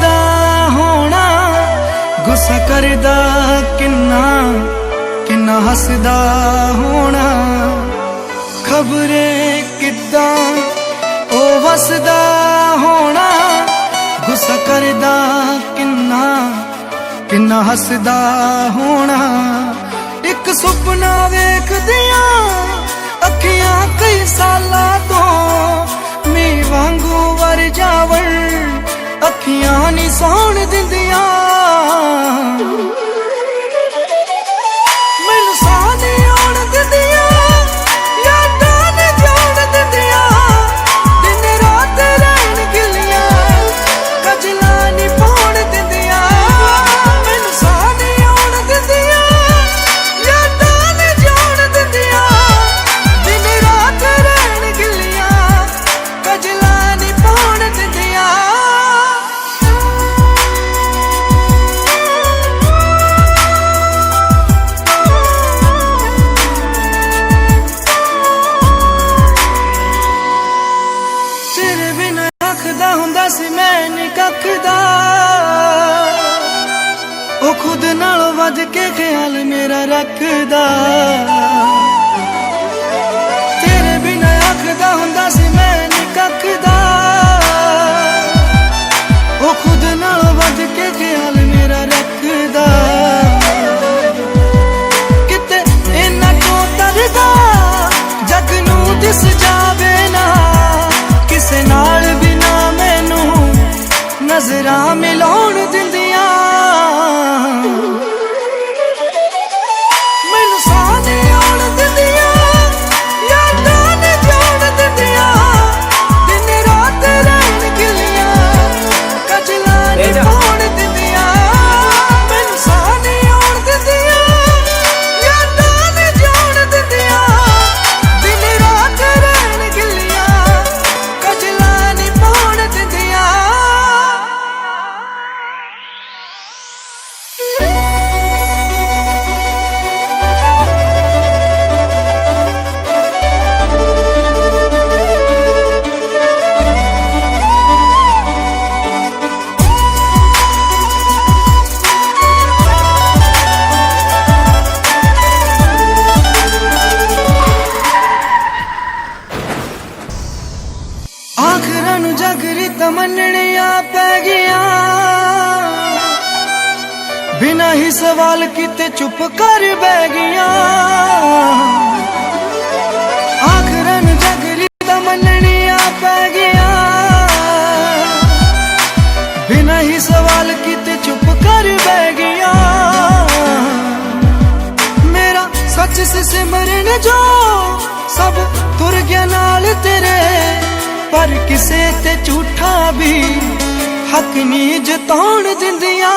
वसदा होना, गुस्सा करदा किन्ना किन्ना हसदा होना, खबरे किद्दां ओ वसदा होना, गुस्सा करदा किन्ना किन्ना हसदा होना। एक सुपना वेखदियां अखियां कई सालां तो मीं वांगू वर जावण, अखियां नी सौण दिंदियां, मैनू साह नी आउण दिंदियां, यादां ने जाण दिंदियां, दिन रात रहण गिलियां, कजलां नी पाउण दिंदियां, मैनू साह नी आउण दिंदियां, यादां ने जाण दिंदियां, दिन रात रहण गिलियां, कजलां नी पाउण दिंदियां। तेरे बिना आखदा हुंदा सी मैं नी कखदा, ओ खुद नालों वध के ख्याल मेरा रखदा। तेरे बिना आखदा हुंदा सी मैं नी कखदा, ओ खुद नालों वध के ख्याल मेरा रखदा। किते इन्ना तो तरदा जग नूं दिस जावे ना, किसे नाल बिना मैनू नजरां मिलाउण दिंदियां, मैनू साह नी आउण दिंदियां, यादां ने जाण दिंदियां, दिन रात रहण गिलियां, कजलां नी पाउण दिंदियां, मैनू साह नी आउण दिंदियां, यादां ने जाण दिंदियां, दिन रात रहण गिलियां, कजलां नी पाउण दिंदियां। आखिरां नूं जागरी तमन्नियां पै गईयां, बिना ही सवाल कीते चुप कर बह गईयां। आखिरां नूं जागरी तमन्नियां पै गईयां, बिना ही सवाल कीते चुप कर बह गईयां। मेरा सच से सिमरन जो सब तुर गया नाल तेरे, पर किसे ते झूठा भी हक नी जताउण दिंदियां।